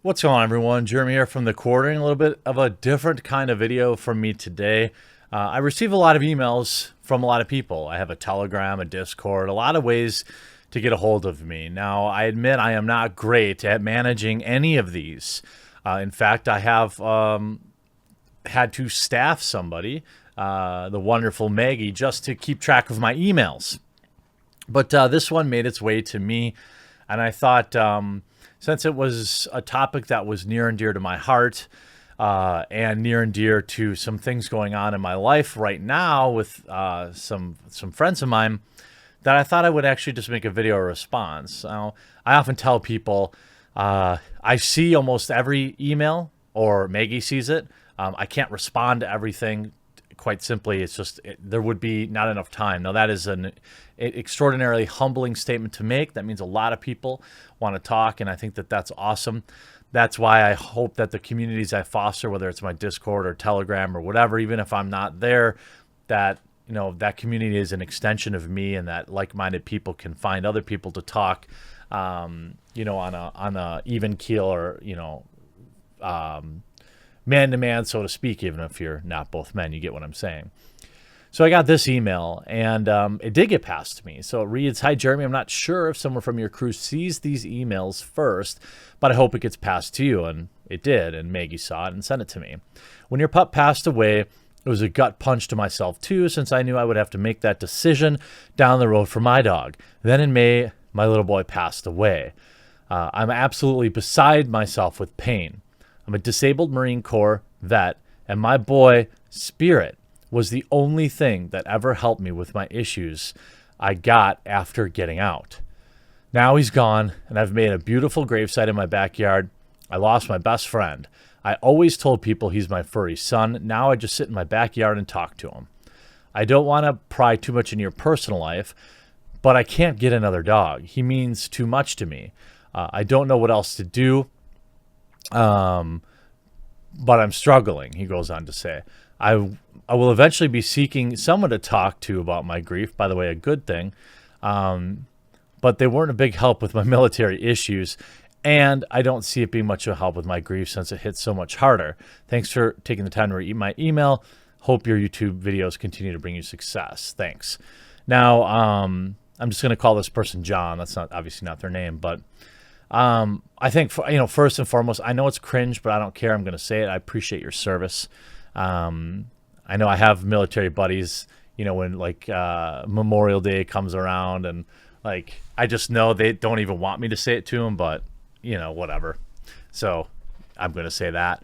What's going on, everyone? Jeremy here from The Quartering. A little bit of a different kind of video from me today. I receive a lot of emails from a lot of people. I have a Telegram, a Discord, a lot of ways to get a hold of me. Now, I admit I am not great at managing any of these. In fact, I have had to staff somebody, the wonderful Maggie, just to keep track of my emails. But this one made its way to me, and I thought, since it was a topic that was near and dear to my heart, and near and dear to some things going on in my life right now with some friends of mine, that I thought I would actually just make a video response. Now, I often tell people I see almost every email, or Maggie sees it. I can't respond to everything. Quite simply, it's just there would be not enough time. Now, that is an extraordinarily humbling statement to make. That means a lot of people want to talk, and I think that that's awesome. That's why I hope that the communities I foster, whether it's my Discord or Telegram or whatever, even if I'm not there, that that community is an extension of me, and that like-minded people can find other people to talk, on a even keel, or man to man, so to speak, even if you're not both men. You get what I'm saying. So I got this email, and it did get passed to me. So it reads, "Hi, Jeremy. I'm not sure if someone from your crew sees these emails first, but I hope it gets passed to you." And it did, and Maggie saw it and sent it to me. "When your pup passed away, it was a gut punch to myself, too, since I knew I would have to make that decision down the road for my dog. Then in May, my little boy passed away. I'm absolutely beside myself with pain. I'm a disabled Marine Corps vet, and my boy, Spirit, was the only thing that ever helped me with my issues I got after getting out. Now he's gone, and I've made a beautiful gravesite in my backyard. I lost my best friend. I always told people he's my furry son. Now I just sit in my backyard and talk to him. I don't want to pry too much into your personal life, but I can't get another dog. He means too much to me. I don't know what else to do. But I'm struggling," he goes on to say. I will eventually be seeking someone to talk to about my grief, by the way, a good thing. But they weren't a big help with my military issues, and I don't see it being much of a help with my grief since it hits so much harder. Thanks for taking the time to read my email. Hope your YouTube videos continue to bring you success. Thanks." Now, I'm just going to call this person John. That's not obviously not their name, but I think, first and foremost, I know it's cringe, but I don't care. I'm going to say it. I appreciate your service. I know I have military buddies, when Memorial Day comes around, and I just know they don't even want me to say it to them, but whatever. So I'm going to say that.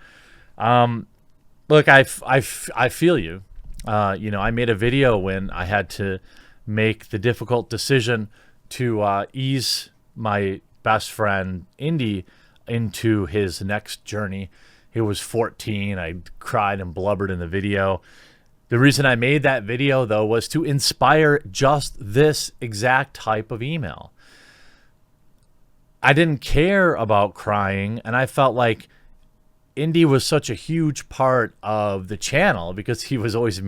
Look, I feel you. I made a video when I had to make the difficult decision to ease my best friend Indy into his next journey. He was 14. I cried and blubbered in the video. The reason I made that video, though, was to inspire just this exact type of email. I didn't care about crying, and I felt like Indy was such a huge part of the channel because he was always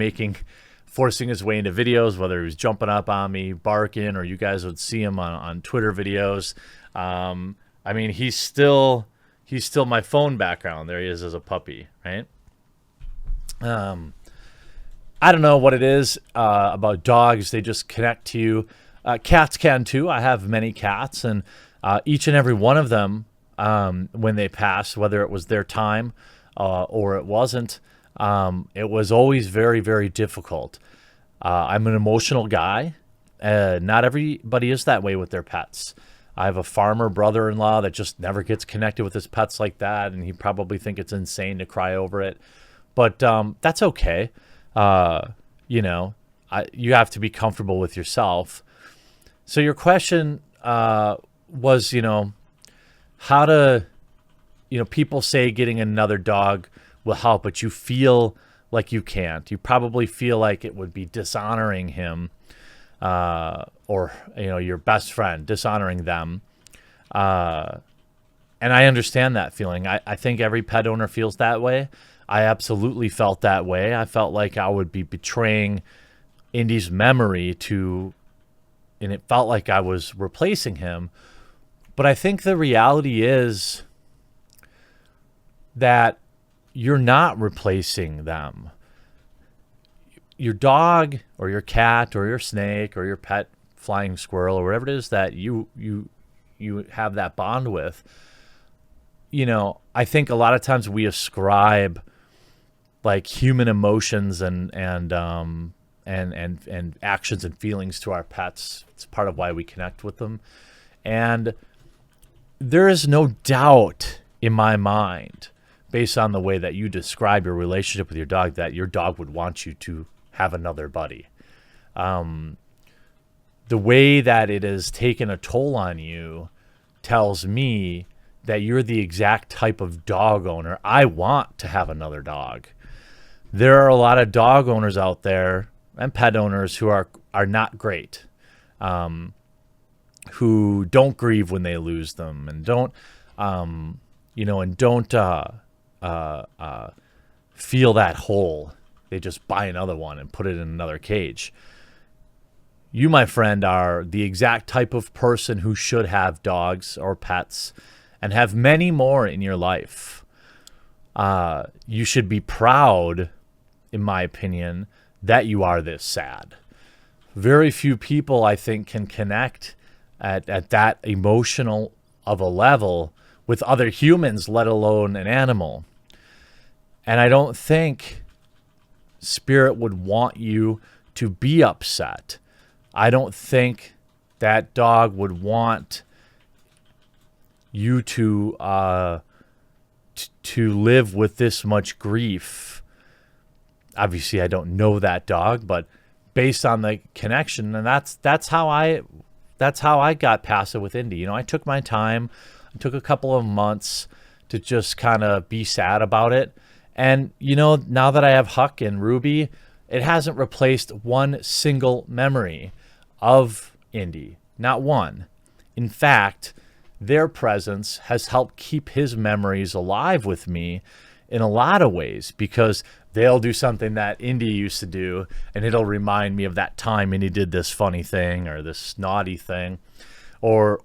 forcing his way into videos, whether he was jumping up on me, barking, or you guys would see him on Twitter videos. I mean, he's still my phone background. There he is as a puppy, right? I don't know what it is about dogs. They just connect to you. Cats can too. I have many cats, and each and every one of them, when they passed, whether it was their time or it wasn't, it was always very, very difficult. I'm an emotional guy. Not everybody is that way with their pets. I have a farmer brother-in-law that just never gets connected with his pets like that, and he probably think it's insane to cry over it. But that's okay. You have to be comfortable with yourself. So your question was, how to, people say getting another dog will help, but you feel like you can't. You probably feel like it would be dishonoring him, or your best friend, dishonoring them. And I understand that feeling. I think every pet owner feels that way. I absolutely felt that way. I felt like I would be betraying Indy's memory and it felt like I was replacing him. But I think the reality is that you're not replacing them. Your dog or your cat or your snake or your pet flying squirrel or whatever it is that you have that bond with, I think a lot of times we ascribe like human emotions and actions and feelings to our pets. It's part of why we connect with them. And there is no doubt in my mind, based on the way that you describe your relationship with your dog, that your dog would want you to have another buddy. The way that it has taken a toll on you tells me that you're the exact type of dog owner I want to have another dog. There are a lot of dog owners out there and pet owners who are not great, who don't grieve when they lose them and don't, feel that hole. They just buy another one and put it in another cage. You, my friend, are the exact type of person who should have dogs or pets and have many more in your life. You should be proud, in my opinion, that you are this sad. Very few people, I think, can connect at that emotional of a level with other humans, let alone an animal. And I don't think Spirit would want you to be upset. I don't think that dog would want you to live with this much grief. Obviously, I don't know that dog, but based on the connection, and that's how I got past it with Indy. I took my time. I took a couple of months to just kind of be sad about it. And now that I have Huck and Ruby, it hasn't replaced one single memory of Indy. Not one. In fact, their presence has helped keep his memories alive with me in a lot of ways, because they'll do something that Indy used to do and it'll remind me of that time Indy did this funny thing or this naughty thing. Or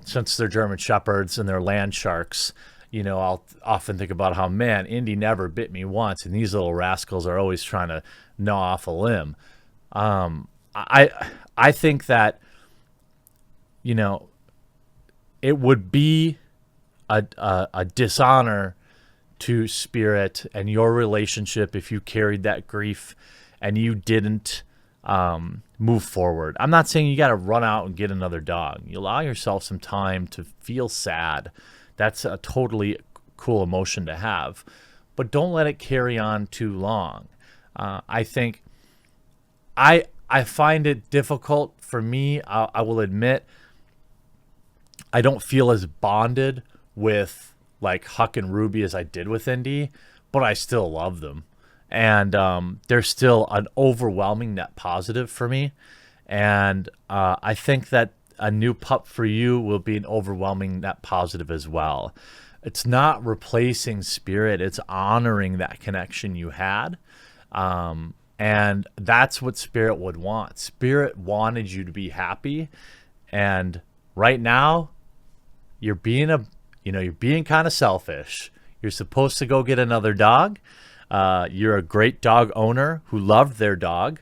since they're German Shepherds and they're land sharks, I'll often think about how, man, Indy never bit me once, and these little rascals are always trying to gnaw off a limb. I think that, it would be a dishonor to Spirit and your relationship if you carried that grief and you didn't move forward. I'm not saying you got to run out and get another dog. You allow yourself some time to feel sad. That's a totally cool emotion to have, but don't let it carry on too long. I think I find it difficult for me. I will admit, I don't feel as bonded with like Huck and Ruby as I did with Indy, but I still love them. And they're still an overwhelming net positive for me. And I think that a new pup for you will be an overwhelming net positive as well. It's not replacing Spirit. It's honoring that connection you had. And that's what Spirit would want. Spirit wanted you to be happy. And right now, you're being kind of selfish. You're supposed to go get another dog. You're a great dog owner who loved their dog.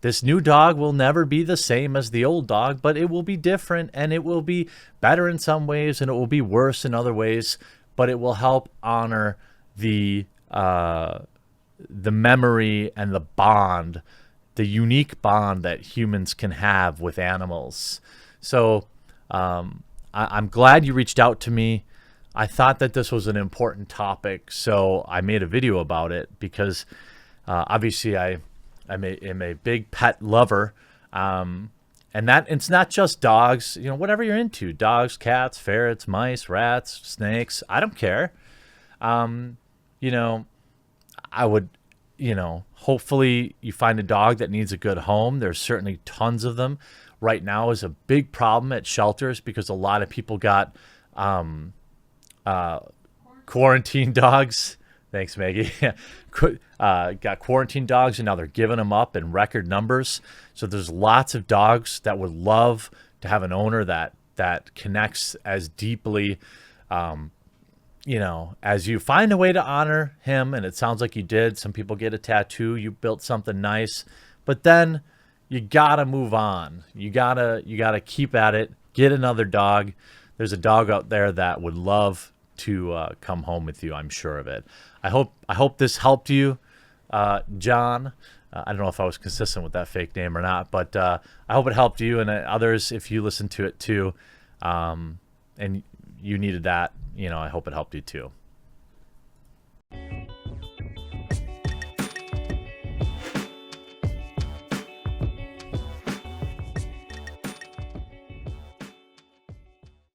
This new dog will never be the same as the old dog, but it will be different, and it will be better in some ways, and it will be worse in other ways, but it will help honor the memory and the bond, the unique bond that humans can have with animals. So I'm glad you reached out to me. I thought that this was an important topic, so I made a video about it because obviously I'm a big pet lover, and that it's not just dogs. Whatever you're into, dogs, cats, ferrets, mice, rats, snakes, I don't care. I would, hopefully you find a dog that needs a good home. There's certainly tons of them. Right now is a big problem at shelters because a lot of people got quarantine dogs. Thanks, Maggie. Got quarantine dogs, and now they're giving them up in record numbers. So there's lots of dogs that would love to have an owner that connects as deeply you know, as you find a way to honor him, and it sounds like you did, some people get a tattoo, you built something nice, but then you gotta move on. You gotta keep at it. Get another dog. There's a dog out there that would love to come home with you. I'm sure of it. I hope this helped you, John. I don't know if I was consistent with that fake name or not, but I hope it helped you and others if you listen to it too, and you needed that. You know, I hope it helped you too.